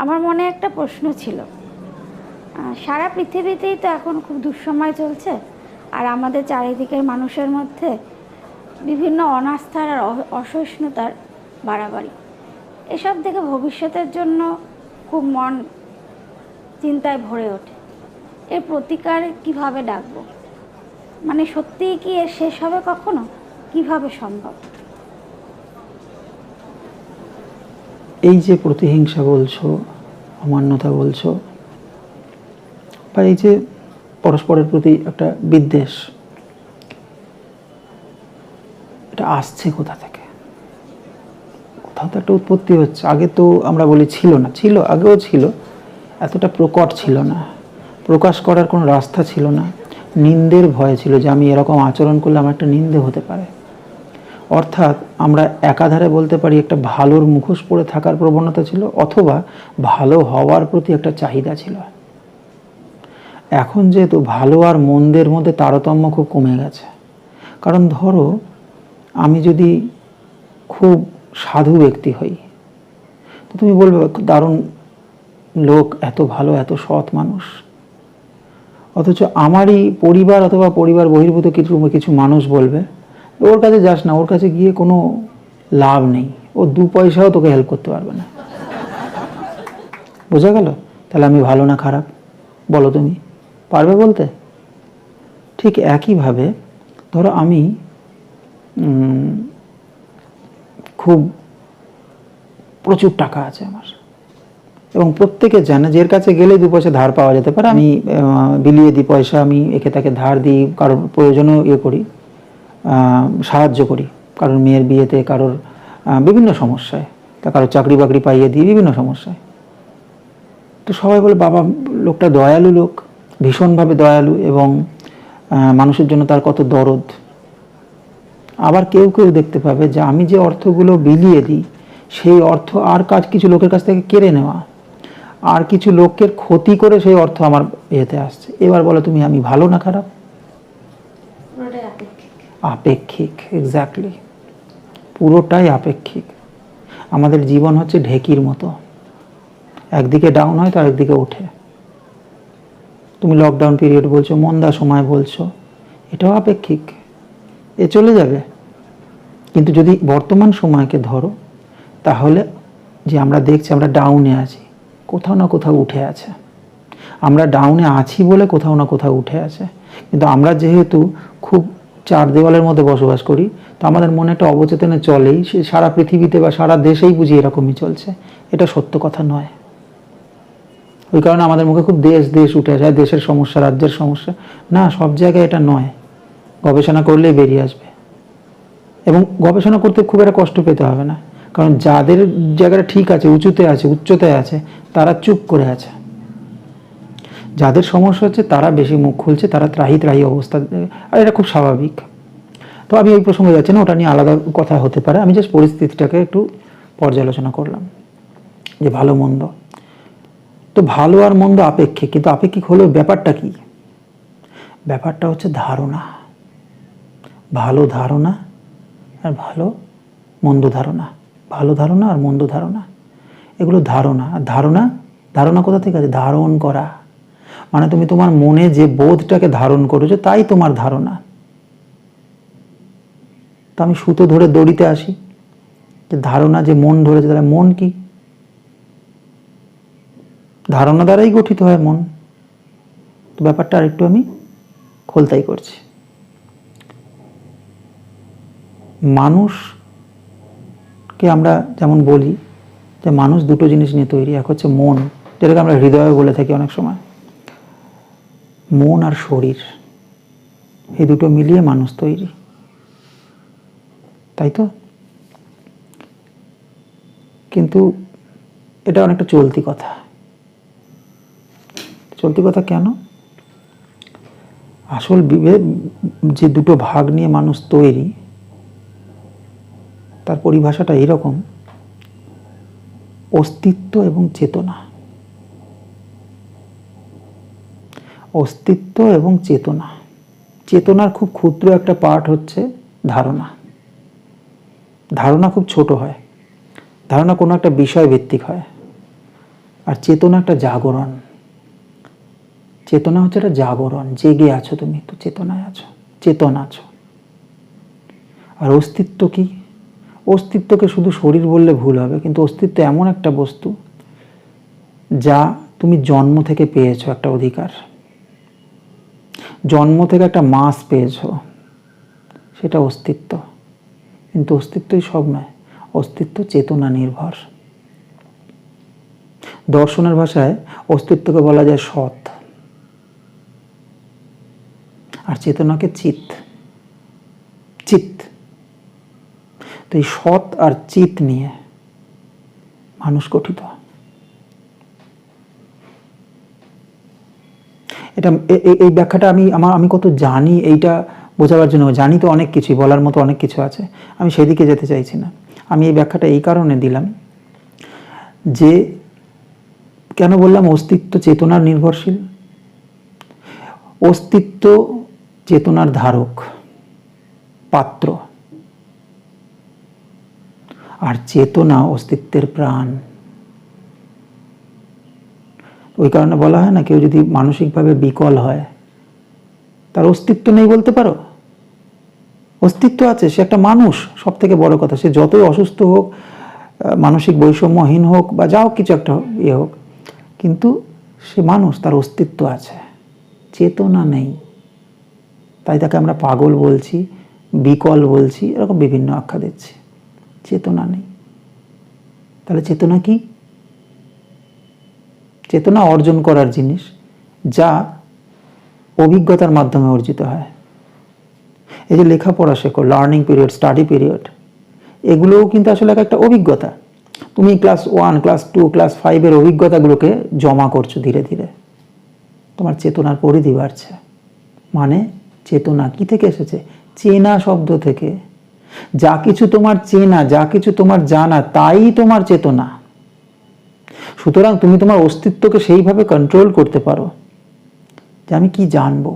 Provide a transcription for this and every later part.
আমার মনে একটা প্রশ্ন ছিল। সারা পৃথিবীতেই তো এখন খুব দুঃসময় চলছে, আর আমাদের চারিদিকের মানুষের মধ্যে বিভিন্ন অনাস্থার আর অসহিষ্ণুতার বাড়াবাড়ি। এসব দেখে ভবিষ্যতের জন্য খুব মন চিন্তায় ভরে ওঠে। এর প্রতিকার কিভাবে ডাকবো? মানে সত্যিই কি এর শেষ হবে কখনো? কিভাবে সম্ভব? এই যে প্রতিহিংসা বলছো, অমান্যতা বলছো, বা এই যে পরস্পরের প্রতি একটা বিদ্বেষ, এটা আসছে কোথা থেকে? কোথাও তো একটা উৎপত্তি হচ্ছে। আগে তো আমরা বলি ছিল না, ছিল, আগেও ছিল, এতটা প্রকট ছিল না, প্রকাশ করার কোনো রাস্তা ছিল না, নিন্দের ভয় ছিল যে আমি এরকম আচরণ করলে আমার একটা নিন্দে হতে পারে। অর্থাৎ আমরা একাধারে বলতে পারি একটা ভালোর মুখোশ পরে থাকার প্রবণতা ছিল, অথবা ভালো হওয়ার প্রতি একটা চাহিদা ছিল। এখন যেহেতু ভালো আর মন্দের মধ্যে তারতম্য খুব কমে গেছে। কারণ ধরো আমি যদি খুব সাধু ব্যক্তি হই, তো তুমি বলবে দারুণ লোক, এত ভালো, এত সৎ মানুষ। অথচ আমারই পরিবার অথবা পরিবার বহির্ভূত কিছু মানুষ বলবে ওর কাছে যাস না, ওর কাছে গিয়ে কোনো লাভ নেই, ও 2 পয়সাও তোকে হেল্প করতে পারবে না। বোঝা গেল? তাহলে আমি ভালো না খারাপ বলো, তুমি পারবে বলতে? ঠিক একইভাবে ধরো আমি খুব প্রচুর টাকা আছে আমার, এবং প্রত্যেকে জানে যে এর কাছে গেলে 2 পয়সা ধার পাওয়া যেতে পারে, আমি বিলিয়ে দিই পয়সা, আমি একে তাকে ধার দিই, কারোর প্রয়োজনেও করি, সাহায্য করি, কারোর মেয়ের বিয়েতে, কারোর বিভিন্ন সমস্যায়, তা কারোর চাকরি বাকরি পাইয়ে দিই বিভিন্ন সমস্যায়। তো সবাই বলে বাবা লোকটা দয়ালু লোক, ভীষণভাবে দয়ালু, এবং মানুষের জন্য তার কত দরদ। আবার কেউ কেউ দেখতে পাবে যে আমি যে অর্থগুলো বিলিয়ে দিই সেই অর্থ আর কিছু লোকের কাছ থেকে কেড়ে নেওয়া, আর কিছু লোকের ক্ষতি করে সেই অর্থ আমার ইয়েতে আসছে। এবার বলো তুমি আমি ভালো না খারাপ? আপেক্ষিক, এক্স্যাক্টলি, পুরোটাই আপেক্ষিক। আমাদের জীবন হচ্ছে ঢেকির মতো, একদিকে ডাউন হয় তো আরেকদিকে ওঠে। তুমি লকডাউন পিরিয়ড বলছো, মন্দা সময় বলছো, এটাও আপেক্ষিক, এ চলে যাবে। কিন্তু যদি বর্তমান সময়কে ধরো, তাহলে যে আমরা দেখছি আমরা ডাউনে আছি, কোথাও না কোথাও উঠে আছে। আমরা ডাউনে আছি বলে কোথাও না কোথাও উঠে আছে। কিন্তু আমরা যেহেতু খুব 4 দেওয়ালের মধ্যে বসবাস করি, তো আমাদের মনে একটা অবচেতনে চলেই, সে সারা পৃথিবীতে বা সারা দেশেই বুঝি এরকমই চলছে। এটা সত্য কথা নয়। ওই কারণে আমাদের মুখে খুব দেশ দেশ উঠে আসে, দেশের সমস্যা, রাজ্যের সমস্যা। না, সব জায়গায় এটা নয়, গবেষণা করলেই বেরিয়ে আসবে। এবং গবেষণা করতে খুব একটা কষ্ট পেতে হবে না, কারণ যাদের জায়গাটা ঠিক আছে, উঁচুতে আছে, উচ্চতায় আছে, তারা চুপ করে আছে। যাদের সমস্যা হচ্ছে তারা বেশি মুখ খুলছে, তারা ত্রাহি ত্রাহি অবস্থা, আর এটা খুব স্বাভাবিক। তো আমি ওই প্রসঙ্গে যাচ্ছি না, ওটা নিয়ে আলাদা কথা হতে পারে। আমি জাস্ট পরিস্থিতিটাকে একটু পর্যালোচনা করলাম যে ভালো মন্দ। তো ভালো আর মন্দ আপেক্ষিক, কিন্তু আপেক্ষিক হলেও ব্যাপারটা কি? ব্যাপারটা হচ্ছে ধারণা। ভালো ধারণা আর মন্দ ধারণা, ভালো ধারণা আর মন্দ ধারণা, এগুলো ধারণা। আর ধারণা কোথা থেকে আছে? ধারণ করা, মানে তুমি তোমার মনে যে বোধটাকে ধারণ করেছো তাই তোমার ধারণা। তা আমি সুতো ধরে দড়িতে আসি, যে ধারণা যে মন ধরেছে, তাহলে মন কি? ধারণা দ্বারাই গঠিত হয় মন। তো ব্যাপারটা আরেকটু আমি খোলতাই করছি। মানুষকে আমরা যেমন বলি যে মানুষ 2টো জিনিস নিয়ে তৈরি, এক হচ্ছে মন, যেটাকে আমরা হৃদয় বলে থাকি অনেক সময়, মন আর শরীর, এই 2টো মিলিয়ে মানুষ তৈরি, তাই তো? কিন্তু এটা অনেকটা চলতি কথা। চলতি কথা কেন? আসল যে 2টো ভাগ নিয়ে মানুষ তৈরি, তার পরিভাষাটা এরকম: অস্তিত্ব এবং চেতনা। অস্তিত্ব এবং চেতনা। চেতনার খুব ক্ষুদ্র একটা পার্ট হচ্ছে ধারণা। ধারণা খুব ছোট হয়, ধারণা কোনো একটা বিষয় ভিত্তিক হয়। আর চেতনা একটা জাগরণ। চেতনা হচ্ছে একটা জাগরণ, জেগে আছো তুমি, তো চেতনায় আছো, চেতন আছো। আর অস্তিত্ব কি? অস্তিত্বকে শুধু শরীর বললে ভুল হবে, কিন্তু অস্তিত্ব এমন একটা বস্তু যা তুমি জন্ম থেকে পেয়েছো, একটা অধিকার। জন্ম থেকে একটা মাস পেয়েছো, সেটা অস্তিত্ব। কিন্তু অস্তিত্বই সব নয়, অস্তিত্ব চেতনা নির্ভর। দর্শনের ভাষায় অস্তিত্বকে বলা যায় সৎ, আর চেতনাকে চিত। চিত। তো এই সৎ আর চিত নিয়ে মানুষ গঠিত। এটা এই ব্যাখ্যাটা আমি কত জানি এইটা বোঝাবার জন্য, জানি তো অনেক কিছুই, বলার মতো অনেক কিছু আছে, আমি সেদিকে যেতে চাইছি না। আমি এই ব্যাখ্যাটা এই কারণে দিলাম যে, কেন বললাম অস্তিত্ব চেতনার নির্ভরশীল? অস্তিত্ব চেতনার ধারক, পাত্র, আর চেতনা অস্তিত্বের প্রাণ। ওই কারণে বলা হয় না, কেউ যদি মানসিকভাবে বিকল হয় তার অস্তিত্ব নেই বলতে পারো? অস্তিত্ব আছে, সে একটা মানুষ। সব থেকে বড় কথা, সে যতই অসুস্থ হোক, মানসিক বৈষম্যহীন হোক, বা যা হোক, কিছু একটা ইয়ে হোক, কিন্তু সে মানুষ, তার অস্তিত্ব আছে। চেতনা নেই, তাই তাকে আমরা পাগল বলছি, বিকল বলছি, এরকম বিভিন্ন আখ্যা দিচ্ছি। চেতনা নেই। তাহলে চেতনা কি? চেতনা অর্জন করার জিনিস, যা অভিজ্ঞতার মাধ্যমে অর্জিত হয়। এই যে লেখাপড়া শেখো, লার্নিং পিরিয়ড, স্টাডি পিরিয়ড, এগুলোও কিন্তু আসলে একটা অভিজ্ঞতা। তুমি ক্লাস 1, ক্লাস 2, ক্লাস 5-এর অভিজ্ঞতাগুলোকে জমা করছো ধীরে ধীরে, তোমার চেতনার পরিধি বাড়ছে। মানে চেতনা কি থেকে এসেছে? চেনা শব্দ থেকে। যা কিছু তোমার চেনা, যা কিছু তোমার জানা, তাই তোমার চেতনা। সুতরাং তুমি তোমার অস্তিত্বকে সেইভাবে কন্ট্রোল করতে পারো যে আমি কি জানবো।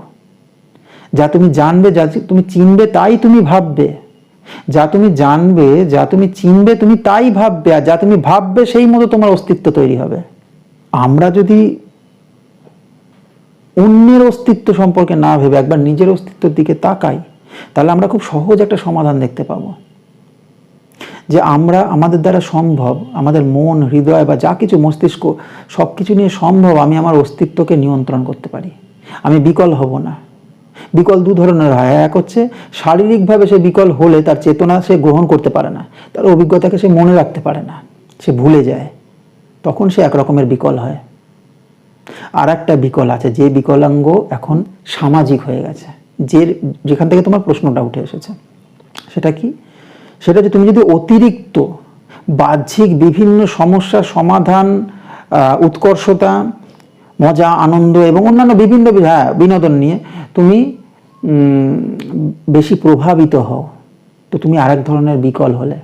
যা তুমি জানবে, যা তুমি চিনবে, তাই তুমি ভাববে। যা তুমি জানবে, যা তুমি চিনবে, তুমি তাই ভাববে। আর যা তুমি ভাববে, সেই মতো তোমার অস্তিত্ব তৈরি হবে। আমরা যদি অন্যের অস্তিত্ব সম্পর্কে না ভেবে একবার নিজের অস্তিত্বের দিকে তাকাই, তাহলে আমরা খুব সহজ একটা সমাধান দেখতে পাবো। যে আমাদের দ্বারা সম্ভব, আমাদের মন, হৃদয় বা যা কিছু, মস্তিষ্ক, সব কিছু নিয়ে সম্ভব আমি আমার অস্তিত্বকে নিয়ন্ত্রণ করতে পারি। আমি বিকল হব না। বিকল দু ধরনের হয়। এক হচ্ছে শারীরিকভাবে সে বিকল হলে তার চেতনা সে গ্রহণ করতে পারে না, তার অভিজ্ঞতাকে সে মনে রাখতে পারে না, সে ভুলে যায়, তখন সে এক রকমের বিকল হয়। আর একটা বিকল আছে, যে বিকলাঙ্গ এখন সামাজিক হয়ে গেছে, যেখান থেকে তোমার প্রশ্নটা উঠে এসেছে। সেটা কি? সেটা যে তুমি যদি অতিরিক্ত বাহ্যিক বিভিন্ন সমস্যার সমাধান, উৎকর্ষতা, মজা, আনন্দ এবং অন্যান্য বিভিন্ন বিনোদন নিয়ে তুমি বেশি প্রভাবিত হও, তো তুমি আরেক ধরনের বিকল হলে।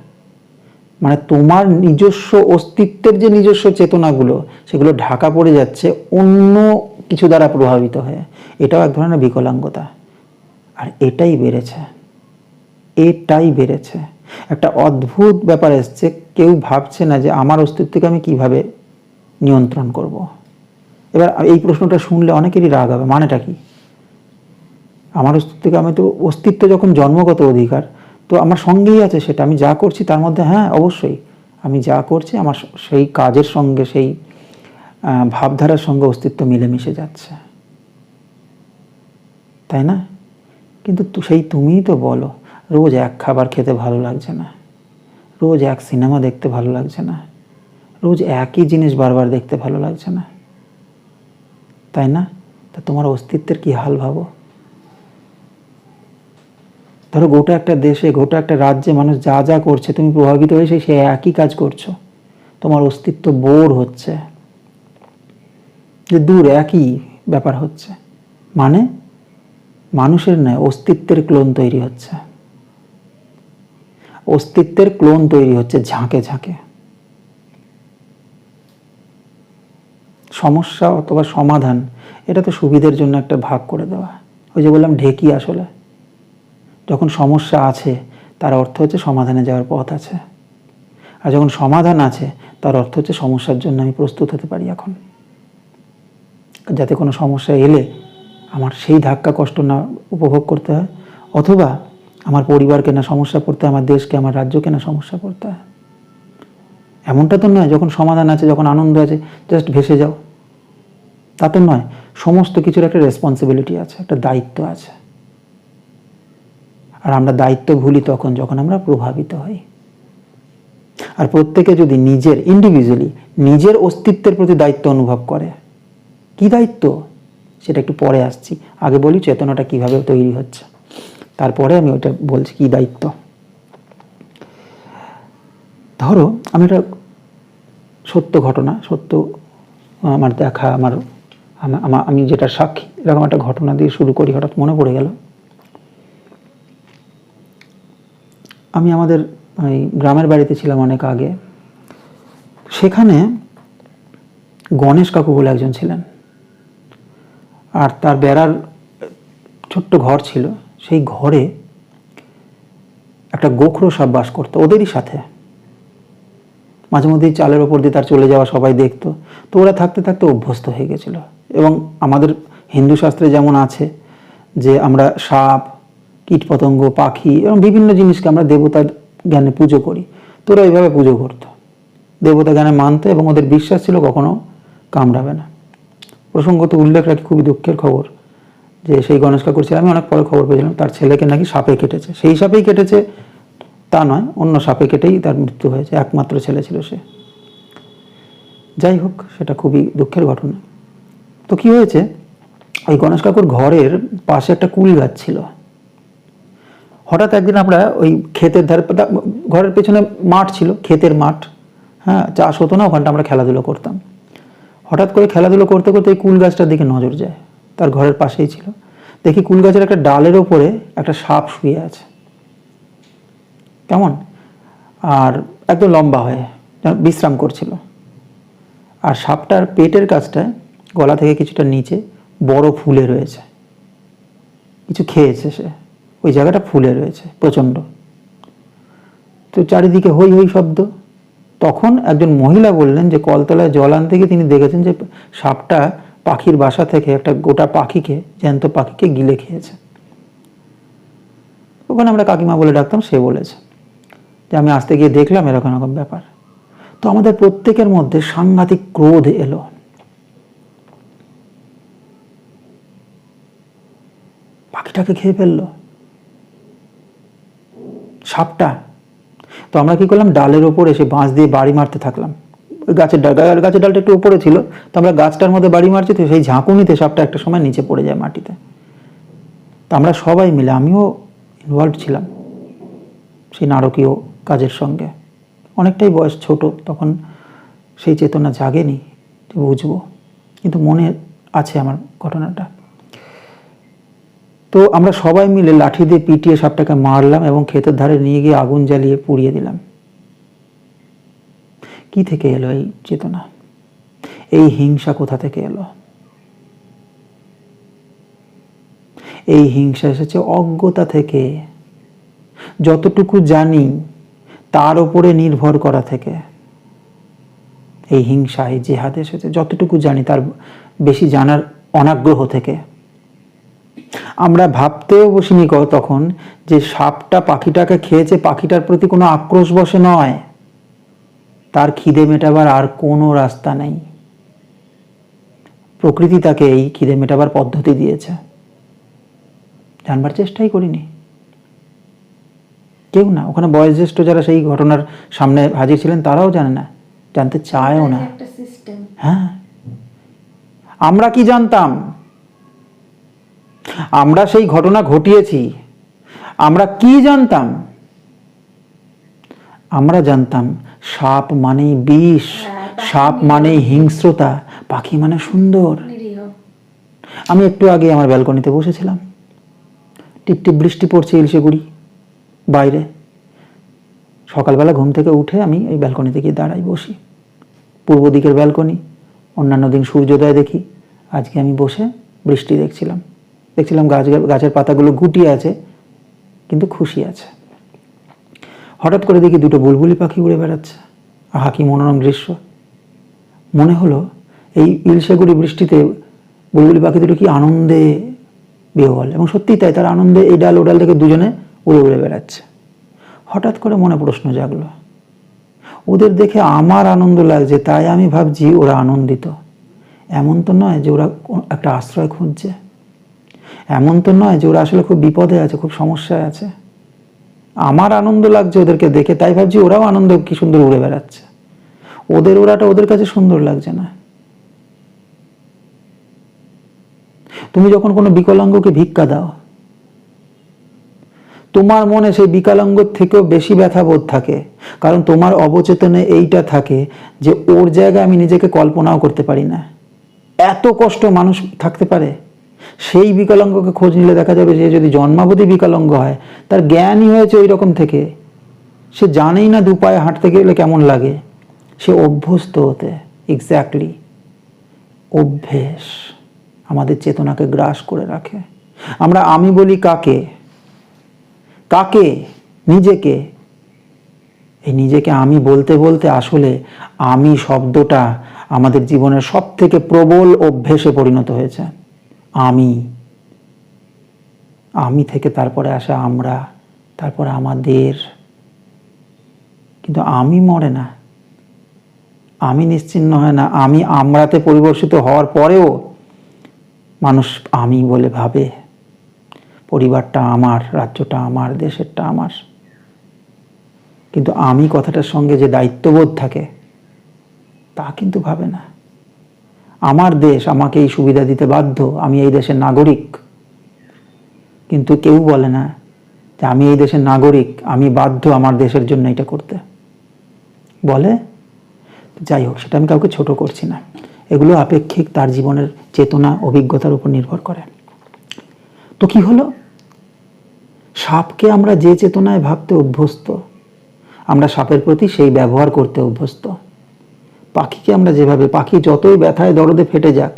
মানে তোমার নিজস্ব অস্তিত্বের যে নিজস্ব চেতনাগুলো, সেগুলো ঢাকা পড়ে যাচ্ছে অন্য কিছু দ্বারা প্রভাবিত হয়ে। এটাও এক ধরনের বিকলাঙ্গতা। আর এটাই বেড়েছে। একটা অদ্ভুত ব্যাপার এসছে, কেউ ভাবছে না যে আমার অস্তিত্বকে আমি কিভাবে নিয়ন্ত্রণ করব। এবার এই প্রশ্নটা শুনলে অনেকেরই রাগ হবে, মানেটা কি? আমার অস্তিত্বকে অস্তিত্ব যখন জন্মগত অধিকার, তো আমার সঙ্গেই আছে সেটা। আমি যা করছি তার মধ্যে, হ্যাঁ অবশ্যই আমি যা করছি আমার সেই কাজের সঙ্গে, সেই ভাবধারার সঙ্গে অস্তিত্ব মিলেমিশে যাচ্ছে, তাই না? কিন্তু তুমিই তো বলো, রোজ এক খাবার খেতে ভালো লাগছে না, রোজ এক সিনেমা দেখতে ভালো লাগছে না, রোজ একই জিনিস বারবার দেখতে ভালো লাগছে না, তাই না? তা তোমার অস্তিত্বের কি হাল ভাবো। ধরো গোটা একটা দেশে, গোটা একটা রাজ্যে মানুষ যা যা করছে, তুমি প্রভাবিত হয়ে সেই একই কাজ করছো, তোমার অস্তিত্ব বোর হচ্ছে যে দূর একই ব্যাপার হচ্ছে। মানে মানুষের নয়, অস্তিত্বের ক্লোন তৈরি হচ্ছে। অস্তিত্বের ক্লোন তৈরি হচ্ছে ঝাঁকে ঝাঁকে। সমস্যা অথবা সমাধান, এটা তো সুবিধের জন্য একটা ভাগ করে দেওয়া। ওই যে বললাম ঢেকি, আসলে যখন সমস্যা আছে তার অর্থ হচ্ছে সমাধানে যাওয়ার পথ আছে। আর যখন সমাধান আছে তার অর্থ হচ্ছে সমস্যার জন্য আমি প্রস্তুত হতে পারি এখন, যাতে কোনো সমস্যা এলে আমার সেই ধাক্কা কষ্ট না উপভোগ করতে হয়, অথবা আমার পরিবারকে না সমস্যা পড়তে হয়, আমার দেশকে আমার রাজ্যকে না সমস্যা পড়তে হয়। এমনটা তো নয় যখন সমাধান আছে, যখন আনন্দ আছে জাস্ট ভেসে যাও, তা তো নয়। সমস্ত কিছুর একটা রেসপন্সিবিলিটি আছে, একটা দায়িত্ব আছে। আর আমরা দায়িত্ব ভুলি তখন যখন আমরা প্রভাবিত হই। আর প্রত্যেকে যদি নিজের ইন্ডিভিজুয়ালি নিজের অস্তিত্বের প্রতি দায়িত্ব অনুভব করে, কি দায়িত্ব সেটা একটু পরে আসছি, আগে বলি চেতনাটা কিভাবে তৈরি হচ্ছে, তারপরে আমি ওটা বলছি কি দায়িত্ব। ধরো আমি একটা সত্য ঘটনা, সত্য আমার দেখা, আমি যেটা সাক্ষী, এরকম একটা ঘটনা দিয়ে শুরু করি। হঠাৎ মনে পড়ে গেল, আমি আমাদের ওই গ্রামের বাড়িতে ছিলাম অনেক আগে। সেখানে গণেশ কাকু বলে একজন ছিলেন, আর তার বেড়ার ছোট্ট ঘর ছিল। সেই ঘরে একটা গোখরো সাপ বাস করতো ওদেরই সাথে। মাঝে মধ্যেই চালের ওপর দিয়ে তার চলে যাওয়া সবাই দেখতো। তো ওরা থাকতে থাকতে অভ্যস্ত হয়ে গেছিল। এবং আমাদের হিন্দু শাস্ত্রে যেমন আছে যে আমরা সাপ, কীটপতঙ্গ, পাখি এবং বিভিন্ন জিনিসকে আমরা দেবতার জ্ঞানে পুজো করি, তো ওরা এইভাবে পুজো করতো, দেবতা জ্ঞানে মানতো এবং ওদের বিশ্বাস ছিল কখনো কামড়াবে না। প্রসঙ্গত উল্লেখ রাখি, খুবই দুঃখের খবর যে সেই গণেশ কাকুর ছেলে, আমি অনেক পরে খবর পেয়েছিলাম, তার ছেলেকে নাকি সাপে কেটেছে। সেই সাপেই কেটেছে তা নয়, অন্য সাপে কেটেই তার মৃত্যু হয়েছে। একমাত্র ছেলে ছিল সে। যাই হোক, সেটা খুবই দুঃখের ঘটনা। তো কি হয়েছে, ওই গণেশ কাকুর ঘরের পাশে একটা কুল গাছ ছিল। হঠাৎ একদিন আমরা ওই ক্ষেতের ধারে, ঘরের পেছনে মাঠ ছিল, ক্ষেতের মাঠ, হ্যাঁ, চাষ হতো না, ওখানটা আমরা খেলাধুলো করতাম। হঠাৎ করে খেলাধুলো করতে করতে এই কুল গাছটার দিকে নজর যায়, তার ঘরের পাশেই ছিল। দেখি কুল গাছের একটা ডালের ওপরে একটা সাপ শুয়ে আছে, কেমন, আর একদম লম্বা হয়ে বিশ্রাম করছিল। আর সাপটার পেটের কাছটায়, গলা থেকে কিছুটা নিচে বড় ফুলে রয়েছে, কিছু খেয়েছে সে, ওই জায়গাটা ফুলে রয়েছে প্রচণ্ড। তো চারিদিকে হই হই শব্দ। তখন একজন মহিলা বললেন যে কলতলায় জল আনতে গিয়ে তিনি দেখেছেন যে সাপটা পাখির বাসা থেকে একটা গোটা পাখিকে, জ্যান্ত পাখিকে গিলে খেয়েছে। ওখানে আমরা কাকিমা বলে ডাকতাম, সে বলেছে যে আমি আসতে গিয়ে দেখলাম এরকম এরকম ব্যাপার। তো আমাদের প্রত্যেকের মধ্যে সাংঘাতিক ক্রোধ এলো। পাখিটাকে খেয়ে ফেললো সাপটা। তো আমরা কি করলাম, ডালের ওপর এসে বাঁশ দিয়ে বাড়ি মারতে থাকলাম। ওই গাছের ডালটা একটু উপরে ছিল, তো আমরা গাছটার মধ্যে বাড়ি মারছি, তো সেই ঝাঁকুনিতে সাপটা একটা সময় নিচে পড়ে যায় মাটিতে। তো আমরা সবাই মিলে, আমিও ইনভলভ ছিলাম সেই নারকীয় কাজের সঙ্গে। অনেকটাই বয়স ছোট, তখন সেই চেতনা জাগেনি যে বুঝবো, কিন্তু মনে আছে আমার ঘটনাটা। তো আমরা সবাই মিলে লাঠি দিয়ে পিটিয়ে সাপটাকে মারলাম এবং ক্ষেতের ধারে নিয়ে গিয়ে আগুন জ্বালিয়ে পুড়িয়ে দিলাম। কি থেকে এলো এই চেতনা, এই হিংসা কোথা থেকে এলো? এই হিংসা এসেছে অজ্ঞতা থেকে, যতটুকু জানি তার উপরে নির্ভর করা থেকে। এই হিংসা, এই জেহাদ এসেছে যতটুকু জানি তার বেশি জানার অনাগ্রহ থেকে। আমরা ভাবতেও বসিনি তখন যে সাপটা পাখিটাকে খেয়েছে, পাখিটার প্রতি কোনো আক্রোশ বসে নয়, তার খিদে মেটাবার আর কোনো রাস্তা নেই। প্রকৃতি তাকে এই খিদে মেটাবার পদ্ধতি দিয়েছে, জানবার চেষ্টাই করিনি কেউ না। ওখানে বয়োজ্যেষ্ঠ যারা সেই ঘটনার সামনে হাজির ছিলেন তারাও জানে না, জানতে চায়ও না। হ্যাঁ, আমরা কি জানতাম? আমরা সেই ঘটনা ঘটিয়েছি, আমরা কি জানতাম? আমরা জানতাম সাপ মানেই বিষ, সাপ মানেই হিংস্রতা, পাখি মানে সুন্দর। আমি একটু আগে আমার ব্যালকনিতে বসেছিলাম, টিপটিপ বৃষ্টি পড়ছে ইলশেগুড়ি বাইরে। সকালবেলা ঘুম থেকে উঠে আমি এই ব্যালকনিতে গিয়ে দাঁড়াই, বসি, পূর্ব দিকের ব্যালকনি। অন্যান্য দিন সূর্যোদয় দেখি, আজকে আমি বসে বৃষ্টি দেখছিলাম। গাছের পাতাগুলো গুটিয়ে আছে কিন্তু খুশি আছে। হঠাৎ করে দেখি দুটো বুলবুলি পাখি উড়ে বেড়াচ্ছে। আহা কি মনোরম দৃশ্য। মনে হলো এই ইলশেগুড়ি বৃষ্টিতে বুলবুলি পাখি দুটো কি আনন্দে বিহ্বল, এবং সত্যিই তাই, তার আনন্দে এই ডাল ও ডাল থেকে দুজনে উড়ে উড়ে বেড়াচ্ছে। হঠাৎ করে মনে প্রশ্ন জাগলো, ওদের দেখে আমার আনন্দ লাগছে তাই আমি ভাবছি ওরা আনন্দিত। এমন তো নয় যে ওরা একটা আশ্রয় খুঁজছে, এমন তো নয় যে ওরা আসলে খুব বিপদে আছে, খুব সমস্যায় আছে। আমার আনন্দ লাগছে ওদেরকে দেখে তাই ভাবছি ওরাও আনন্দ কি সুন্দর উড়ে বেড়াচ্ছে। ওদের ওরাটা ওদের কাছে সুন্দর লাগছে না। তুমি যখন কোনো বিকলাঙ্গকে ভিক্ষা দাও, তোমার মনে সেই বিকলাঙ্গ থেকেও বেশি ব্যথা বোধ থাকে, কারণ তোমার অবচেতনে এইটা থাকে যে ওর জায়গায় আমি নিজেকে কল্পনাও করতে পারি না। এত কষ্ট মানুষ থাকতে পারে। সেই বিকলাঙ্গকে খোঁজ নিলে দেখা যাবে যে যদি জন্মাবধি বিকলাঙ্গ হয়, তার জ্ঞানই হয়েছে ওই রকম থেকে, সে জানেই না দু পায়ে হাঁটতে গেলে কেমন লাগে, সে অভ্যস্ত হতে। এক্স্যাক্টলি, অভ্যেস আমাদের চেতনাকে গ্রাস করে রাখে। আমরা আমি বলি কাকে? কাকে? নিজেকে। এই নিজেকে আমি বলতে বলতে আসলে আমি শব্দটা আমাদের জীবনের সব থেকে প্রবল অভ্যেসে পরিণত হয়েছে। আমি থেকে তারপরে আসে আমরা, তারপরে আমাদের। কিন্তু আমি মরে না, আমি নিশ্চিহ্ন হয় না। আমি আমরাতে পরিবর্তিত হওয়ার পরেও মানুষ আমি বলে ভাবে। পরিবারটা আমার, রাজ্যটা আমার, দেশেরটা আমার। কিন্তু আমি কথাটার সঙ্গে যে দায়িত্ববোধ থাকে তা কিন্তু ভাবে না। আমার দেশ আমাকে এই সুবিধা দিতে বাধ্য, আমি এই দেশের নাগরিক। কিন্তু কেউ বলে না যে আমি এই দেশের নাগরিক, আমি বাধ্য আমার দেশের জন্য এটা করতে। বলে? যাই হোক, সেটা আমি কাউকে ছোট করছি না। এগুলো আপেক্ষিক, তার জীবনের চেতনা অভিজ্ঞতার উপর নির্ভর করে। তো কি হলো? সাপকে আমরা যে চেতনায় ভাবতে অভ্যস্ত, আমরা সাপের প্রতি সেই ব্যবহার করতে অভ্যস্ত। পাখিকে আমরা যেভাবে, পাখি যতই ব্যথায় দরদে ফেটে যাক,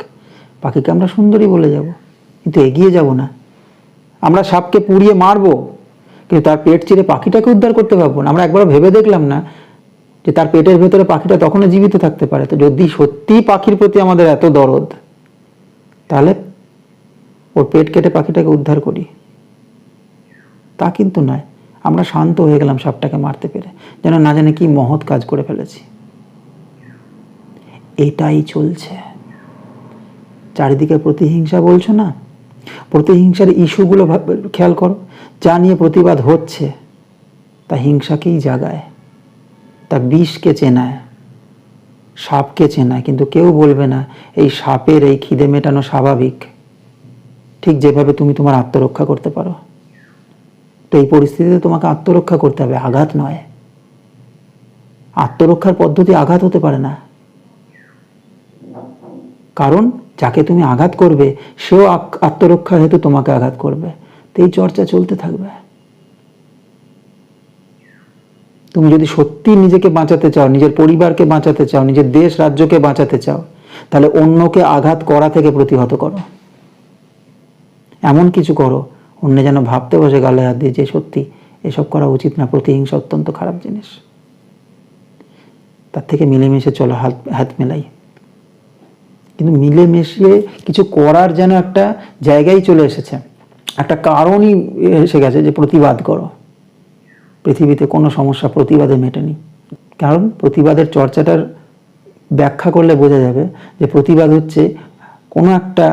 পাখিকে আমরা সুন্দরী বলে যাব, কিন্তু এগিয়ে যাব না। আমরা সাপকে পুড়িয়ে মারবো, কিন্তু তার পেট চিরে পাখিটাকে উদ্ধার করতে পারবো না। আমরা একবার ভেবে দেখলাম না যে তার পেটের ভেতরে পাখিটা তখনও জীবিত থাকতে পারে। তো যদি সত্যি পাখির প্রতি আমাদের এত দরদ, তাহলে ওর পেট কেটে পাখিটাকে উদ্ধার করি। তা কিন্তু নয়, আমরা শান্ত হয়ে গেলাম সাপটাকে মারতে পেরে, যেন না জানে কি মহৎ কাজ করে ফেলেছি। এটাই চলছে। চারিদিকে প্রতিহিংসা বলছো না, প্রতিহিংসার ইস্যুগুলো খেয়াল করো। যা নিয়ে প্রতিবাদ হচ্ছে তা হিংসাকেই জাগায়, তা বিষকে চেনায়, সাপকে চেনায়। কিন্তু কেউ বলবে না এই সাপের এই খিদে মেটানো স্বাভাবিক, ঠিক যেভাবে তুমি তোমার আত্মরক্ষা করতে পারো। তো এই পরিস্থিতিতে তোমাকে আত্মরক্ষা করতে হবে, আঘাত নয়। আত্মরক্ষার পদ্ধতি আঘাত হতে পারে না, কারণ যাকে তুমি আঘাত করবে সেও আত্মরক্ষা হেতু তোমাকে আঘাত করবে। তো এই চর্চা চলতে থাকবে। তুমি যদি সত্যি নিজেকে বাঁচাতে চাও, নিজের পরিবারকে বাঁচাতে চাও, নিজের দেশ রাজ্যকে বাঁচাতে চাও, তাহলে অন্যকে আঘাত করা থেকে প্রতিহত করো। এমন কিছু করো অন্য যেন ভাবতে বসে গালে হাত দিয়ে যে সত্যি এসব করা উচিত না, প্রতিহিংসা অত্যন্ত খারাপ জিনিস। তার থেকে মিলেমিশে চলো, হাত মেলাই। কিন্তু মিলেমিশে কিছু করার যেন একটা জায়গায় চলে এসেছে, একটা কারণই এসে গেছে যে প্রতিবাদ করো। পৃথিবীতে কোনো সমস্যা প্রতিবাদে মেটেনি। কারণ প্রতিবাদের চর্চাটার ব্যাখ্যা করলে বোঝা যাবে যে প্রতিবাদ হচ্ছে কোনো একটা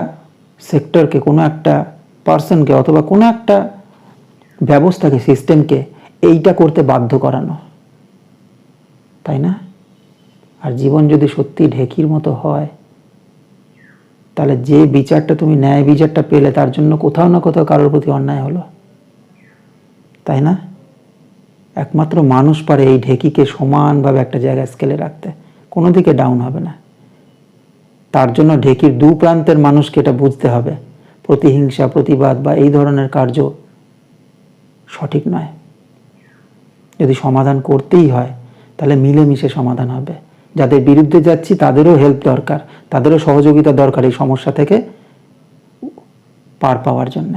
সেক্টরকে, কোনো একটা পার্সনকে, অথবা কোনো একটা ব্যবস্থাকে, সিস্টেমকে এইটা করতে বাধ্য করানো, তাই না? আর জীবন যদি সত্যি ঢেকির মতো হয়, তাহলে যে বিচারটা তুমি, ন্যায় বিচারটা পেলে, তার জন্য কোথাও না কোথাও কারোর প্রতি অন্যায় হলো, তাই না? একমাত্র মানুষ পারে এই ঢেকিকে সমানভাবে একটা জায়গায় স্কেলে রাখতে, কোনো দিকে ডাউন হবে না। তার জন্য ঢেকির দু প্রান্তের মানুষকে এটা বুঝতে হবে, প্রতিহিংসা, প্রতিবাদ বা এই ধরনের কার্য সঠিক নয়। যদি সমাধান করতেই হয় তাহলে মিলেমিশে সমাধান হবে। যাদের বিরুদ্ধে যাচ্ছি তাদেরও হেল্প দরকার, তাদেরও সহযোগিতা দরকার এই সমস্যা থেকে পার পাওয়ার জন্য,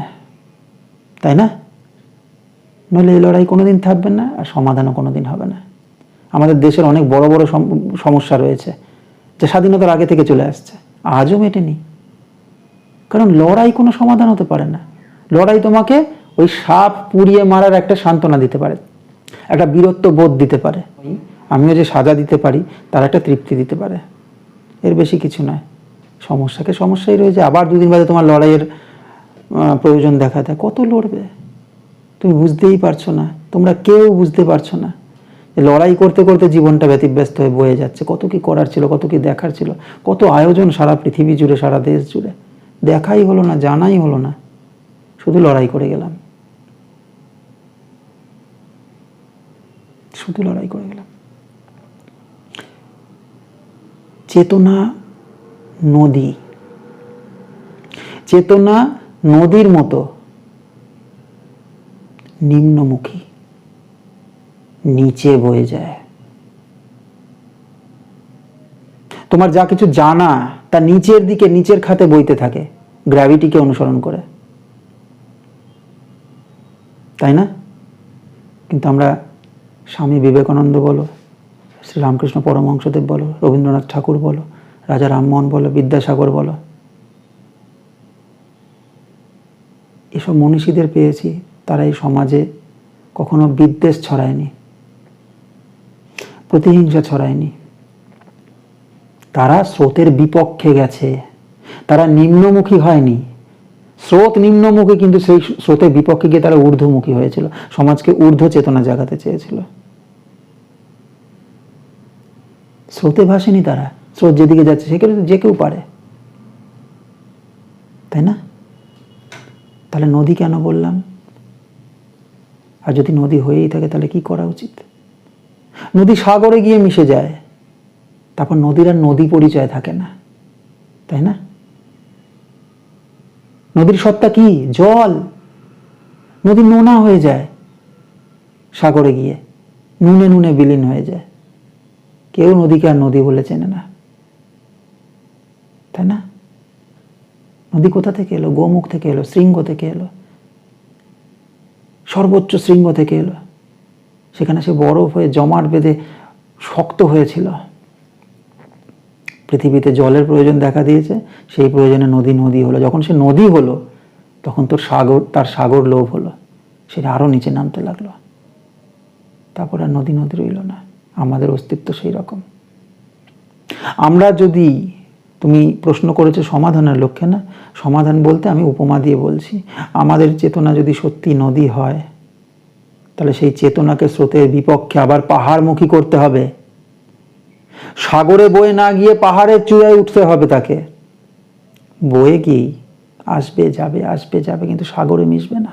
তাই না? নইলে এই লড়াই কোনোদিন থাকবে না, আর সমাধানও কোনোদিন হবে না। আমাদের দেশের অনেক বড় বড় সমস্যা রয়েছে, যে স্বাধীনতার আগে থেকে চলে আসছে, আজও মেটেনি। কারণ লড়াই কোনো সমাধান হতে পারে না। লড়াই তোমাকে ওই সাপ পুড়িয়ে মারার একটা সান্ত্বনা দিতে পারে, একটা বীরত্ব বোধ দিতে পারে, আমিও যে সাজা দিতে পারি তার একটা তৃপ্তি দিতে পারে, এর বেশি কিছু নয়। সমস্যাকে সমস্যাই রয়েছে, আবার দুদিন বাদে তোমার লড়াইয়ের প্রয়োজন দেখা দেয়, কত লড়বে? তুমি বুঝতেই পারছো না, তোমরা কেউ বুঝতে পারছো না যে লড়াই করতে করতে জীবনটা ব্যতিব্যস্ত হয়ে বয়ে যাচ্ছে। কত কি করার ছিল, কত কি দেখার ছিল, কত আয়োজন সারা পৃথিবী জুড়ে, সারা দেশ জুড়ে, দেখাই হলো না, জানাই হলো না, শুধু লড়াই করে গেলাম, শুধু লড়াই করে গেলাম। চেতনা নদী, চেতনা নদীর মতো নিম্নমুখী, নিচে বয়ে যায়। তোমার যা কিছু জানা তা নিচের দিকে, নিচের খাতে বইতে থাকে, গ্র্যাভিটিকে অনুসরণ করে, তাই না? কিন্তু আমরা স্বামী বিবেকানন্দ বলো, শ্রী রামকৃষ্ণ পরমহংসদেব বলো, রবীন্দ্রনাথ ঠাকুর বলো, রাজা রামমোহন বলো, বিদ্যাসাগর বলো, এসব মনীষীদের পেয়েছি, তারা এই সমাজে কখনো বিদ্বেষ ছড়ায়নি, প্রতিহিংসা ছড়ায়নি, তারা স্রোতের বিপক্ষে গেছে, তারা নিম্নমুখী হয়নি। স্রোত নিম্নমুখী, কিন্তু সেই স্রোতের বিপক্ষে গিয়ে তারা ঊর্ধ্বমুখী হয়েছিল, সমাজকে ঊর্ধ্ব চেতনা জাগাতে চেয়েছিল। স্রোতে ভাসেনি তারা, স্রোত যেদিকে যাচ্ছে সেখানে যে কেউ পারে, তাই না? তাহলে নদী কেন বললাম? আর যদি নদী হয়েই থাকে তাহলে কি করা উচিত? নদী সাগরে গিয়ে মিশে যায়, তারপর নদীর আর নদী পরিচয় থাকে না, তাই না? নদীর সত্তা কি? জল। নদী নোনা হয়ে যায় সাগরে গিয়ে, নুনে নুনে বিলীন হয়ে যায়, কেউ নদীকে আর নদী বলে চেনে না, তাই না? নদী কোথা থেকে এলো? গোমুখ থেকে এলো, শৃঙ্গ থেকে এলো, সর্বোচ্চ শৃঙ্গ থেকে এলো, সেখানে সে বরফ হয়ে জমাট বেঁধে শক্ত হয়েছিল। পৃথিবীতে জলের প্রয়োজন দেখা দিয়েছে, সেই প্রয়োজনে নদী নদী হলো। যখন সে নদী হলো তখন তার সাগর লোভ হলো, সেটা আরো নিচে নামতে লাগলো, তারপর আর নদী নদী রইল না। আমাদের অস্তিত্ব সেই রকম। আমরা যদি, তুমি প্রশ্ন করেছো সমাধানের লক্ষ্যে, না, সমাধান বলতে আমি উপমা দিয়ে বলছি, আমাদের চেতনা যদি সত্যি নদী হয় তাহলে সেই চেতনাকে স্রোতের বিপক্ষে আবার পাহাড়মুখী করতে হবে। সাগরে বয়ে না গিয়ে পাহাড়ের চূড়ায় উঠতে হবে তাকে। বয়ে কি আসবে যাবে, আসবে যাবে, কিন্তু সাগরে মিশবে না।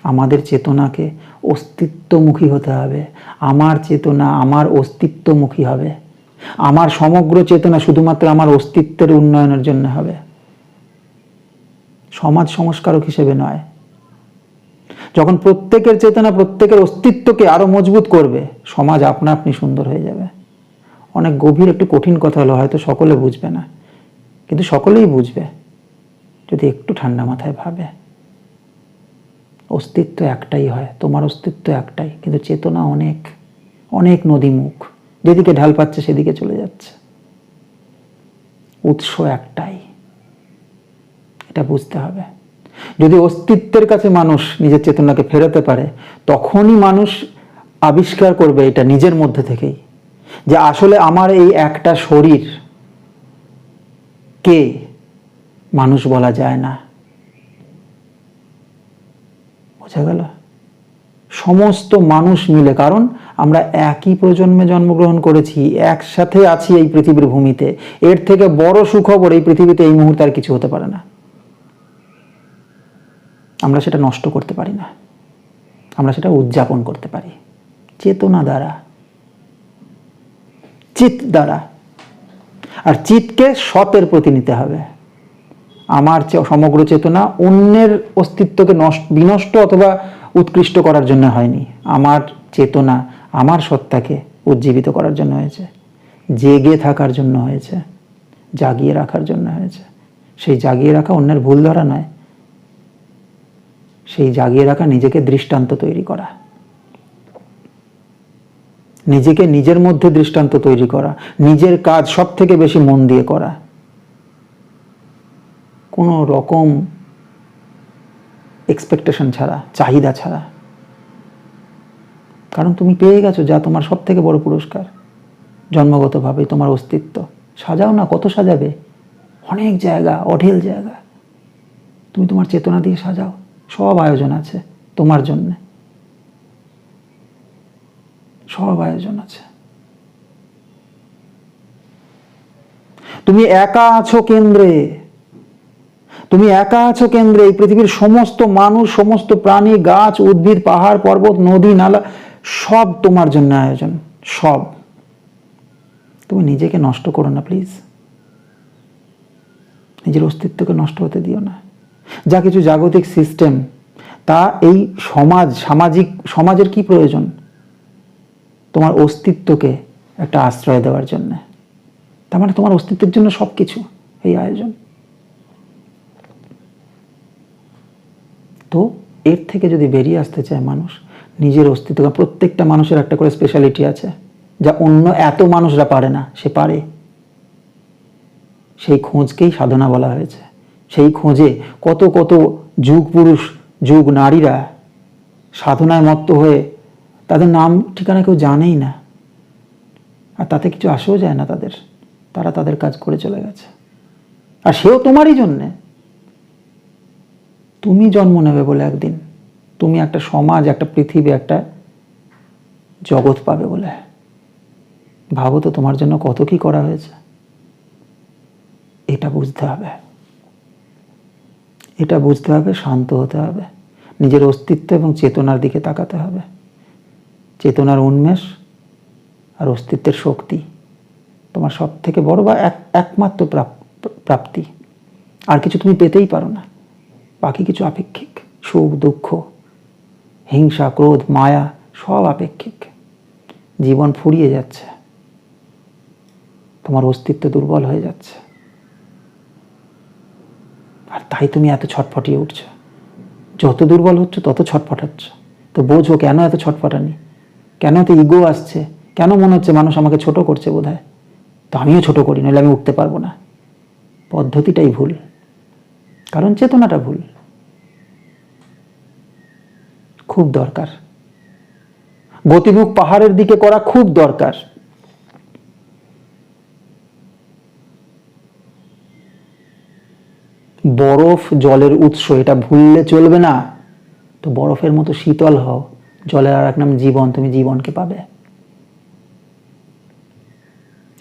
আমাদের চেতনাকে অস্তিত্বমুখী হতে হবে। আমার চেতনা আমার অস্তিত্বমুখী হবে। আমার সমগ্র চেতনা শুধুমাত্র আমার অস্তিত্বের উন্নয়নের জন্য হবে, সমাজ সংস্কারক হিসেবে নয়। যখন প্রত্যেকের চেতনা প্রত্যেকের অস্তিত্বকে আরো মজবুত করবে, সমাজ আপনা আপনি সুন্দর হয়ে যাবে। অনেক গভীর একটু কঠিন কথা হলো, হয়তো সকলে বুঝবে না, কিন্তু সকলেই বুঝবে যদি একটু ঠান্ডা মাথায় ভাবে। অস্তিত্ব একটাই হয়, তোমার অস্তিত্ব একটাই, কিন্তু চেতনা অনেক অনেক নদীমুখ, যেদিকে ঢাল পাচ্ছে সেদিকে চলে যাচ্ছে। উৎস একটাই, এটা বুঝতে হবে। যদি অস্তিত্বের কাছে মানুষ নিজের চেতনাকে ফেরাতে পারে, তখনই মানুষ আবিষ্কার করবে এটা নিজের মধ্যে থেকেই, যে আসলে আমার এই একটা শরীর কে মানুষ বলা যায় না। বোঝা গেল? সমস্ত মানুষ মিলে, কারণ আমরা একই প্রজন্মে জন্মগ্রহণ করেছি, একসাথে আছি এই পৃথিবীর ভূমিতে। এর থেকে বড় সুখবর এই পৃথিবীতে এই মুহূর্তে আর কিছু হতে পারে না। আমরা সেটা নষ্ট করতে পারি না, আমরা সেটা উদযাপন করতে পারি চেতনা দ্বারা, চিত দ্বারা। আর চিতকে সতের প্রতি নিতে হবে। আমার সমগ্র চেতনা অন্যের অস্তিত্বকে বিনষ্ট অথবা উৎকৃষ্ট করার জন্য হয়নি। আমার চেতনা আমার সত্তাকে উজ্জীবিত করার জন্য হয়েছে, জেগে থাকার জন্য হয়েছে, জাগিয়ে রাখার জন্য হয়েছে। সেই জাগিয়ে রাখা অন্যের ভুল ধরা নয়, সেই জাগিয়ে রাখা নিজেকে দৃষ্টান্ত তৈরি করা। নিজেকে নিজের মধ্যে দৃষ্টান্ত তৈরি করা, নিজের কাজ সব থেকে বেশি মন দিয়ে করা, কোনো রকম এক্সপেকটেশন ছাড়া, চাহিদা ছাড়া। কারণ তুমি পেয়ে গেছো যা তোমার সব থেকে বড় পুরস্কার, জন্মগতভাবে তোমার অস্তিত্ব। সাজাও না, কত সাজাবে, অনেক জায়গা, অঢেল জায়গা। তুমি তোমার চেতনা দিয়ে সাজাও, সব আয়োজন আছে তোমার জন্য, সব আয়োজন আছে। তুমি একা আছো কেন্দ্রে, তুমি একা আছো কেন্দ্রে। এই পৃথিবীর সমস্ত মানুষ, সমস্ত প্রাণী, গাছ, উদ্ভিদ, পাহাড়, পর্বত, নদী, নালা সব তোমার জন্য আয়োজন, সব। তুমি নিজেকে নষ্ট করো না প্লিজ, নিজের অস্তিত্বকে নষ্ট হতে দিও না। যা কিছু জাগতিক সিস্টেম, তা এই সমাজের কি প্রয়োজন? তোমার অস্তিত্বকে একটা আশ্রয় দেওয়ার জন্য। তার মানে তোমার অস্তিত্বের জন্য সবকিছু এই আয়োজন। তো এর থেকে যদি বেরিয়ে আসতে চায় মানুষ, নিজের অস্তিত্ব, প্রত্যেকটা মানুষের একটা করে স্পেশালিটি আছে যা অন্য এত মানুষরা পারে না, সে পারে। সেই খোঁজকেই সাধনা বলা হয়েছে। সেই খোঁজে কত কত যুগ পুরুষ, যুগ নারীরা সাধনায় মত্ত হয়ে তাদের নাম ঠিকানা কেউ জানেই না, আর তাতে কিছু আসেও যায় না তাদের, তারা তাদের কাজ করে চলে গেছে। আর সেও তোমারই জন্যে। তুমি জন্ম নেবে বলে একদিন, তুমি একটা সমাজ, একটা পৃথিবী, একটা জগৎ পাবে বলে। ভাবো তো তোমার জন্য কত কি করা হয়েছে। এটা বুঝতে হবে, এটা বুঝতে হবে, শান্ত হতে হবে, নিজের অস্তিত্ব এবং চেতনার দিকে তাকাতে হবে। চেতনার উন্মেষ আর অস্তিত্বের শক্তি তোমার সব থেকে বড় বা একমাত্র প্রাপ্তি। আর কিছু তুমি পেতেই পারো না, বাকি কিছু আপেক্ষিক। সুখ, দুঃখ, হিংসা, ক্রোধ, মায়া সব আপেক্ষিক। জীবন ফুরিয়ে যাচ্ছে, তোমার অস্তিত্ব দুর্বল হয়ে যাচ্ছে, আর তাই তুমি এত ছটফটিয়ে উঠছো। যত দুর্বল হচ্ছে তত ছটফটাচ্ছ। তো বোঝো কেন এত ছটফটানি, কেন এত ইগো আসছে, কেন মনে হচ্ছে মানুষ আমাকে ছোট করছে বোধহয়। তো আমিও ছোট করি, নইলে আমি উঠতে পারবো না। পদ্ধতিটাই ভুল, কারণ চেতনাটা ভুল। খুব দরকার, গতিমুখ পাহাড়ের দিকে করা খুব দরকার। বরফ জলের উৎস, এটা ভুললে চলবে না। তো বরফের মতো শীতল হও, জলের আর এক নাম জীবন, তুমি জীবনকে পাবে।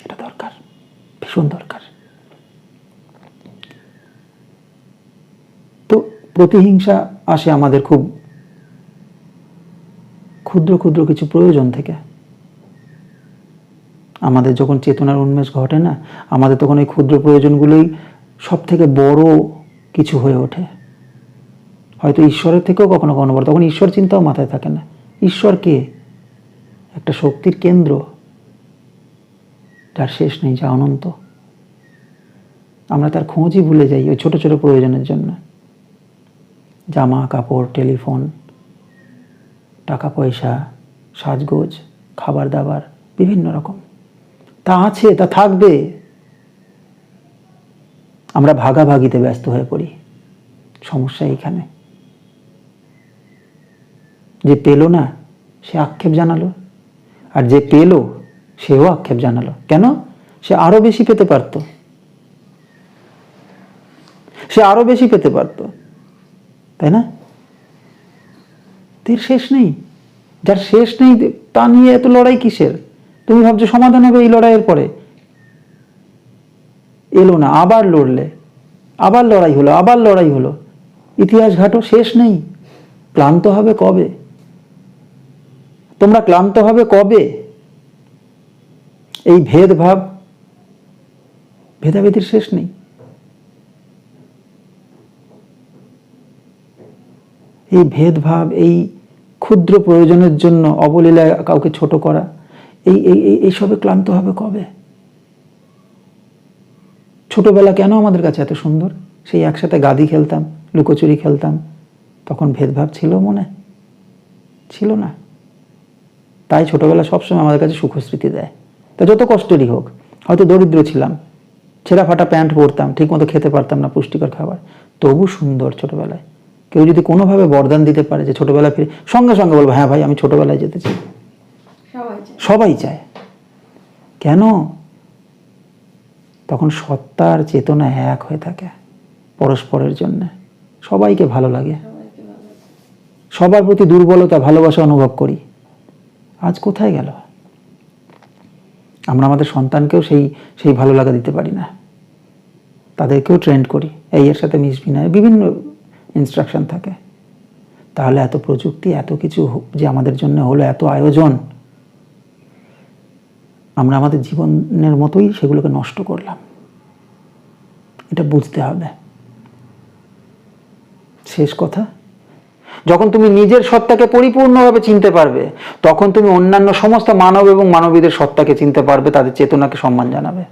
এটা দরকার, ভীষণ দরকার। তো প্রতিহিংসা আসে আমাদের খুব ক্ষুদ্র ক্ষুদ্র কিছু প্রয়োজন থেকে। আমাদের যখন চেতনার উন্মেষ ঘটে না, আমাদের তখন এই ক্ষুদ্র প্রয়োজনগুলোই সব থেকে বড় কিছু হয়ে ওঠে। হয়তো ঈশ্বরের থেকেও কখনো কখনো বড়। তখন ঈশ্বর চিন্তাও মাথায় থাকে না। ঈশ্বর কে? একটা শক্তির কেন্দ্র, যার শেষ নেই, যা অনন্ত। আমরা তার খোঁজই ভুলে যাই ওই ছোট ছোট প্রয়োজনের জন্য। জামা কাপড়, টেলিফোন, টাকা পয়সা, সাজগোজ, খাবার দাবার, বিভিন্ন রকম। তা আছে, তা থাকবে। আমরা ভাগাভাগিতে ব্যস্ত হয়ে পড়ি। সমস্যা এইখানে। যে পেল না সে আক্ষেপ জানালো, আর যে পেল সেও আক্ষেপ জানালো। কেন? সে আরো বেশি পেতে পারত, সে আরো বেশি পেতে পারত, তাই না? এর শেষ নেই। যার শেষ নেই তা নিয়ে এত লড়াই কিসের? তুমি ভাবছো সমাধান হবে এই লড়াইয়ের পরে? এলো না, আবার লড়লে, আবার লড়াই হলো, আবার লড়াই হলো। ইতিহাস ঘাটো, শেষ নেই। ক্লান্ত হবে কবে? তোমরা ক্লান্ত হবে কবে? এই ভেদভাব, ভেদাভেদির শেষ নেই। এই ভেদভাব, এই ক্ষুদ্র প্রয়োজনের জন্য অবলীলায় কাউকে ছোট করা, এইসবে ক্লান্ত হবে কবে? ছোটবেলা কেন আমাদের কাছে এত সুন্দর? সেই একসাথে গাদি খেলতাম, লুকোচুরি খেলতাম, তখন ভেদভাব ছিল মনে? ছিল না। তাই ছোটোবেলা সবসময় আমাদের কাছে সুখস্মৃতি দেয়। তা যত কষ্টেরই হোক, হয়তো দরিদ্র ছিলাম, ছেঁড়া ফাটা প্যান্ট পরতাম, ঠিক মতো খেতে পারতাম না পুষ্টিকর খাবার, তবু সুন্দর ছোটোবেলায়। কেউ যদি কোনোভাবে বরদান দিতে পারে যে ছোটোবেলায় ফিরে, সঙ্গে সঙ্গে বলবো হ্যাঁ ভাই আমি ছোটোবেলায় যেতে চাই। সবাই চায়। কেন? তখন সত্তা আর চেতনা এক হয়ে থাকে পরস্পরের জন্য, সবাইকে ভালো লাগে, সবার প্রতি দুর্বলতা ভালোবাসা অনুভব করি। আজ কোথায় গেল? আমরা আমাদের সন্তানকেও সেই ভালো লাগা দিতে পারি না, তাদেরকেও ট্রেন্ড করি এই এর সাথে মিশবি না, বিভিন্ন ইনস্ট্রাকশন থাকে। তাহলে এত প্রযুক্তি, এত কিছু যে আমাদের জন্য হলো, এত আয়োজন, আমরা আমাদের জীবনের মতোই সেগুলোকে নষ্ট করলাম। এটা বুঝতে হবে। শেষ কথা, যখন তুমি নিজের সত্তাকে পরিপূর্ণভাবে চিনতে পারবে, তখন তুমি অন্যান্য সমস্ত মানব এবং মানবীদের সত্তাকে চিনতে পারবে, তাদের চেতনাকে সম্মান জানাবে।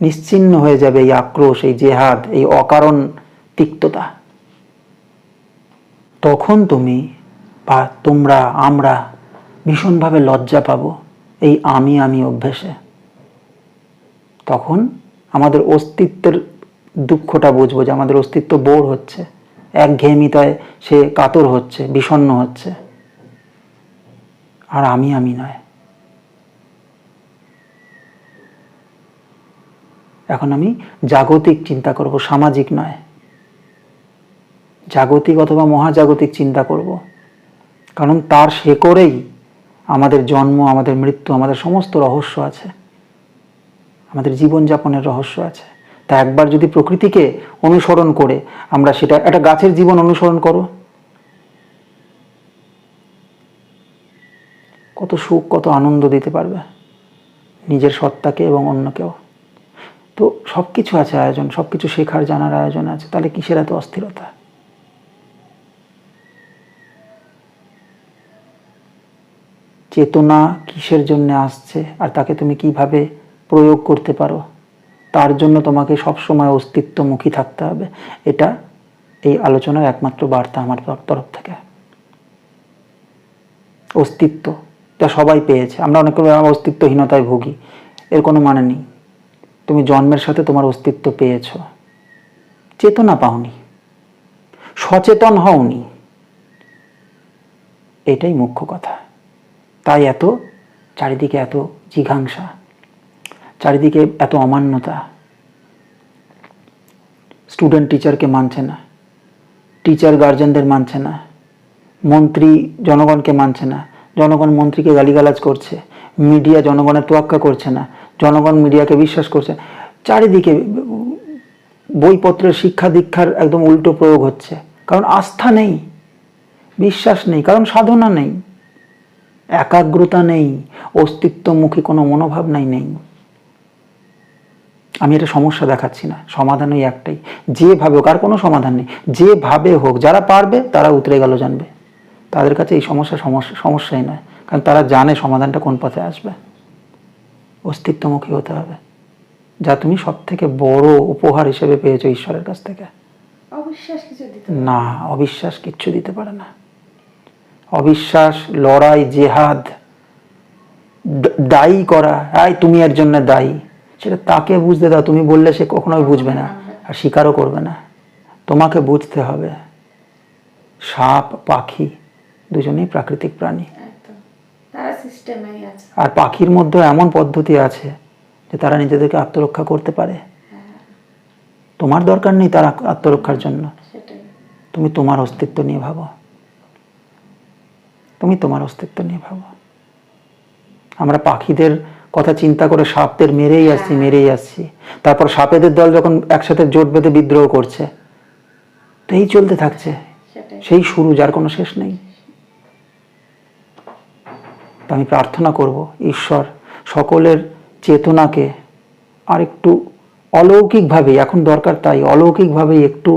নিশ্চিহ্ন হয়ে যাবে এই আক্রোশ, এই জেহাদ, এই অকারণ তিক্ততা। তখন তুমি বা তোমরা, আমরা ভীষণভাবে লজ্জা পাবো এই আমি অভ্যেসে। তখন আমাদের অস্তিত্বের দুঃখটা বুঝবো, যে আমাদের অস্তিত্ব বোর হচ্ছে, একঘেয়েমিতায় সে কাতর হচ্ছে, বিষণ্ণ হচ্ছে। আর আমি নয়। এখন আমি জাগতিক চিন্তা করব, সামাজিক নয়। জাগতিক অথবা মহাজাগতিক চিন্তা করব, কারণ তার শেকড়েই আমাদের জন্ম, আমাদের মৃত্যু, আমাদের সমস্ত রহস্য আছে, আমাদের জীবনযাপনের রহস্য আছে। তা একবার যদি প্রকৃতিকে অনুসরণ করে আমরা সেটা, একটা গাছের জীবন অনুসরণ করো, কত সুখ, কত আনন্দ দিতে পারবে নিজের সত্তাকে এবং অন্যকেও। তো সব কিছু আছে আয়োজন, সব কিছু শেখার জানার আয়োজন আছে, তাহলে কিসের এত অস্থিরতা? চেতনা কিসের জন্য আসছে আর তাকে তুমি কিভাবে প্রয়োগ করতে পারো, তার জন্য তোমাকে সবসময় অস্তিত্বমুখী থাকতে হবে। এটা এই আলোচনার একমাত্র বার্তা আমার তরফ থেকে। অস্তিত্ব যা সবাই পেয়েছে, আমরা অনেক অস্তিত্বহীনতায় ভুগি, এর কোনো মানে নেই। তুমি জন্মের সাথে তোমার অস্তিত্ব পেয়েছ, চেতনা পাওনি, সচেতন হওনি, এটাই মুখ্য কথা। তাই এত চারিদিকে এত জিঘাংসা, চারিদিকে এত অমান্যতা। স্টুডেন্ট টিচারকে মানছে না, টিচার গার্জেনদের মানছে না, মন্ত্রী জনগণকে মানছে না, জনগণ মন্ত্রীকে গালিগালাজ করছে, মিডিয়া জনগণের তোয়াক্কা করছে না, জনগণ মিডিয়াকে বিশ্বাস করছে। চারিদিকে বইপত্রের শিক্ষা দীক্ষার একদম উল্টো প্রয়োগ হচ্ছে, কারণ আস্থা নেই, বিশ্বাস নেই, কারণ সাধনা নেই, একাগ্রতা নেই, অস্তিত্বমুখী কোনো মনোভাব নেই। আমি এটা সমস্যা দেখাচ্ছি না, সমাধান ওই একটাই, যেভাবে হোক, আর কোনো সমাধান নেই, যেভাবে হোক, যারা পারবে তারা উতরে গেল জানবে, তাদের কাছে এই সমস্যাই নয়, কারণ তারা জানে সমাধানটা কোন পথে আসবে। অস্তিত্বমুখী হতে হবে, যা তুমি সব থেকে বড় উপহার হিসেবে পেয়েছো ঈশ্বরের কাছ থেকে। না, অবিশ্বাস কিচ্ছু দিতে পারে না। অবিশ্বাস, লড়াই, জেহাদ, দায়ী করা, তুমি এর জন্য দায়ী, সেটা তাকে বুঝতে দাও। তুমি বললে সে কখনোই বুঝবে না, আর স্বীকারও করবে না। তোমাকে বুঝতে হবে সাপ, পাখি দুজনেই প্রাকৃতিক প্রাণী, আর পাখির মধ্যে এমন পদ্ধতি আছে যে তারা নিজেদেরকে আত্মরক্ষা করতে পারে। তোমার দরকার নেই তার আত্মরক্ষার জন্য, তুমি তোমার অস্তিত্ব নিয়ে ভাবো, তুমি তোমার অস্তিত্ব নিয়ে ভাবো। আমরা পাখিদের কথা চিন্তা করে সাপদের মেরেই আসছি, তারপর সাপেদের দল যখন একসাথে জোট বেঁধে বিদ্রোহ করছে, তো এই চলতে থাকছে, সেই শুরু, যার কোনো শেষ নেই। আমি প্রার্থনা করব ঈশ্বর সকলের চেতনাকে আর একটু অলৌকিকভাবে, এখন দরকার তাই, অলৌকিকভাবে একটু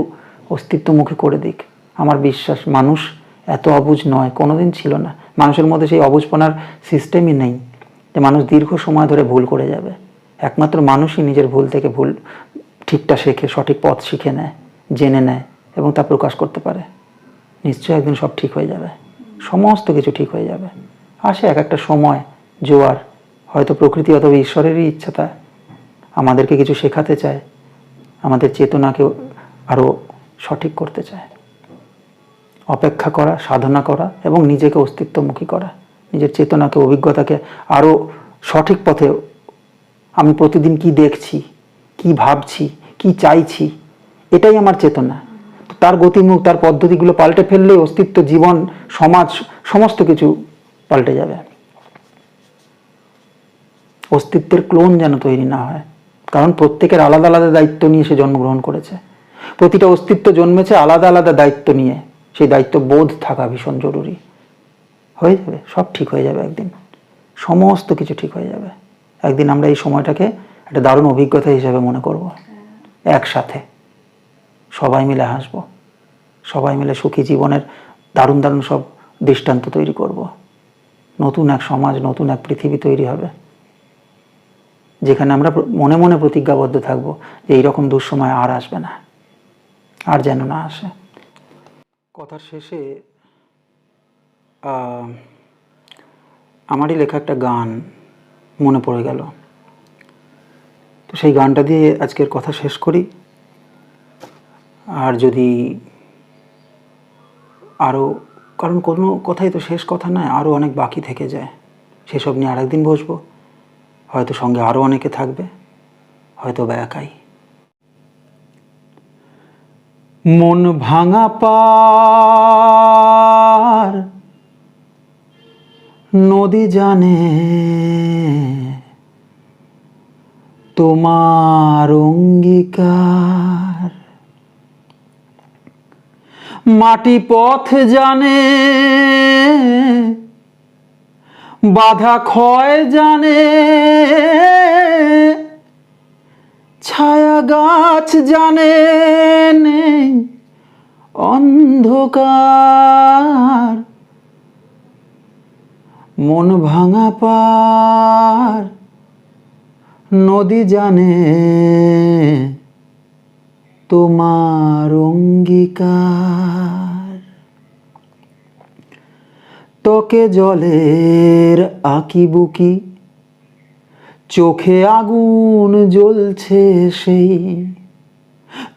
অস্তিত্বমুখী করে দিক। আমার বিশ্বাস মানুষ এত অবুঝ নয়, কোনোদিন ছিল না। মানুষের মধ্যে সেই অবুঝপনার সিস্টেমই নেই যে মানুষ দীর্ঘ সময় ধরে ভুল করে যাবে। একমাত্র মানুষই নিজের ভুল থেকে ভুল ঠিকটা শেখে, সঠিক পথ শিখে নেয়, জেনে নেয় এবং তা প্রকাশ করতে পারে। নিশ্চয়ই একদিন সব ঠিক হয়ে যাবে, সমস্ত কিছু ঠিক হয়ে যাবে। আসে এক একটা সময়, জোয়ার, হয়তো প্রকৃতি অথবা ঈশ্বরেরই ইচ্ছা তা আমাদেরকে কিছু শেখাতে চায়, আমাদের চেতনাকে আরও সঠিক করতে চায়। অপেক্ষা করা, সাধনা করা এবং নিজেকে অস্তিত্বমুখী করা, নিজের চেতনাকে, অভিজ্ঞতাকে আরও সঠিক পথে, আমি প্রতিদিন কি দেখছি, কি ভাবছি, কি চাইছি, এটাই আমার চেতনা। তার গতিমুখ, তার পদ্ধতিগুলো পাল্টে ফেললেই অস্তিত্ব, জীবন, সমাজ, সমস্ত কিছু পাল্টে যাবে। অস্তিত্বের ক্লোন যেন তৈরি না হয়, কারণ প্রত্যেকের আলাদা আলাদা দায়িত্ব নিয়ে সে জন্মগ্রহণ করেছে। প্রতিটা অস্তিত্ব জন্মেছে আলাদা আলাদা দায়িত্ব নিয়ে, সেই দায়িত্ব বোধ থাকা ভীষণ জরুরি। হয়ে যাবে, সব ঠিক হয়ে যাবে একদিন, সমস্ত কিছু ঠিক হয়ে যাবে একদিন। আমরা এই সময়টাকে একটা দারুণ অভিজ্ঞতা হিসেবে মনে করব, একসাথে সবাই মিলে হাসবো, সবাই মিলে সুখী জীবনের দারুণ দারুণ সব দৃষ্টান্ত তৈরি করব। নতুন এক সমাজ, নতুন এক পৃথিবী তৈরি হবে, যেখানে আমরা মনে মনে প্রতিজ্ঞাবদ্ধ থাকবো যে এইরকম দুঃসময় আর আসবে না, আর যেন না আসে। কথার শেষে আমারই লেখা একটা গান মনে পড়ে গেল, তো সেই গানটা দিয়ে আজকের কথা শেষ করি। আর যদি আরও, কারণ কোনো কথাই তো শেষ কথা নয়, আরও অনেক বাকি থেকে যায়, সেসব নিয়ে আরেকদিন বসবো, হয়তো সঙ্গে আরও অনেকে থাকবে, হয়তো বা একাই। মন ভাঙা পার নদী জানে, তোমার অঙ্গীকার। মাটি পথ জানে, বাধা ক্ষয় জানে, ছায়া গাছ জানে, নেই অন্ধকার। মন ভাঙা পার নদী জানে, তোমার অঙ্গীকার। ত্বকে জলের আঁকিবুকি, চোখে আগুন জ্বলছে সেই।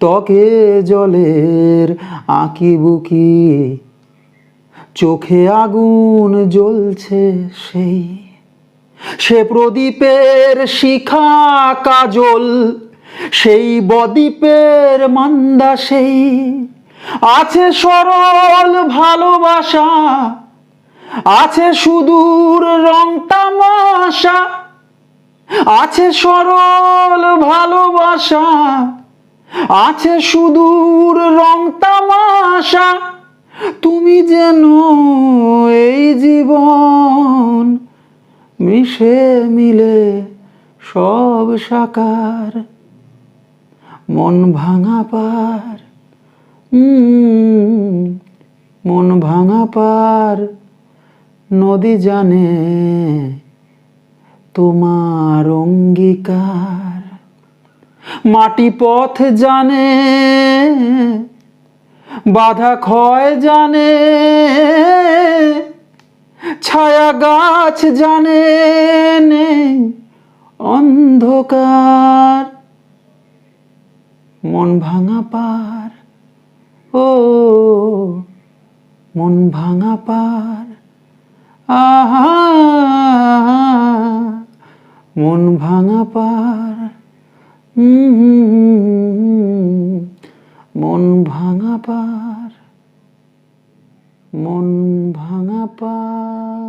ত্বকে জলের আঁকিবুকি, চোখে আগুন জ্বলছে সেই। সে প্রদীপের শিখা কাজল, সেই বদ্বীপের মান্দা সেই। আছে সরল ভালোবাসা, আছে সুদূর রং তামাশা। আছে সরল ভালোবাসা, আছে সুদূর রং তামাশা। তুমি যেন এই জীবন, মিশে মিলে সব সাকার। মন ভাঙা পার, মন ভাঙা পার নদী জানে, তোমার অঙ্গীকার। মাটি পথ জানে, বাধা ক্ষয় জানে, ছায়া গাছ জানে, নেই অন্ধকার। মন ভাঙা পার, ও মন ভাঙা পার, আহা মন ভাঙা পার, মন ভাঙা পার, মন ভাঙা পার।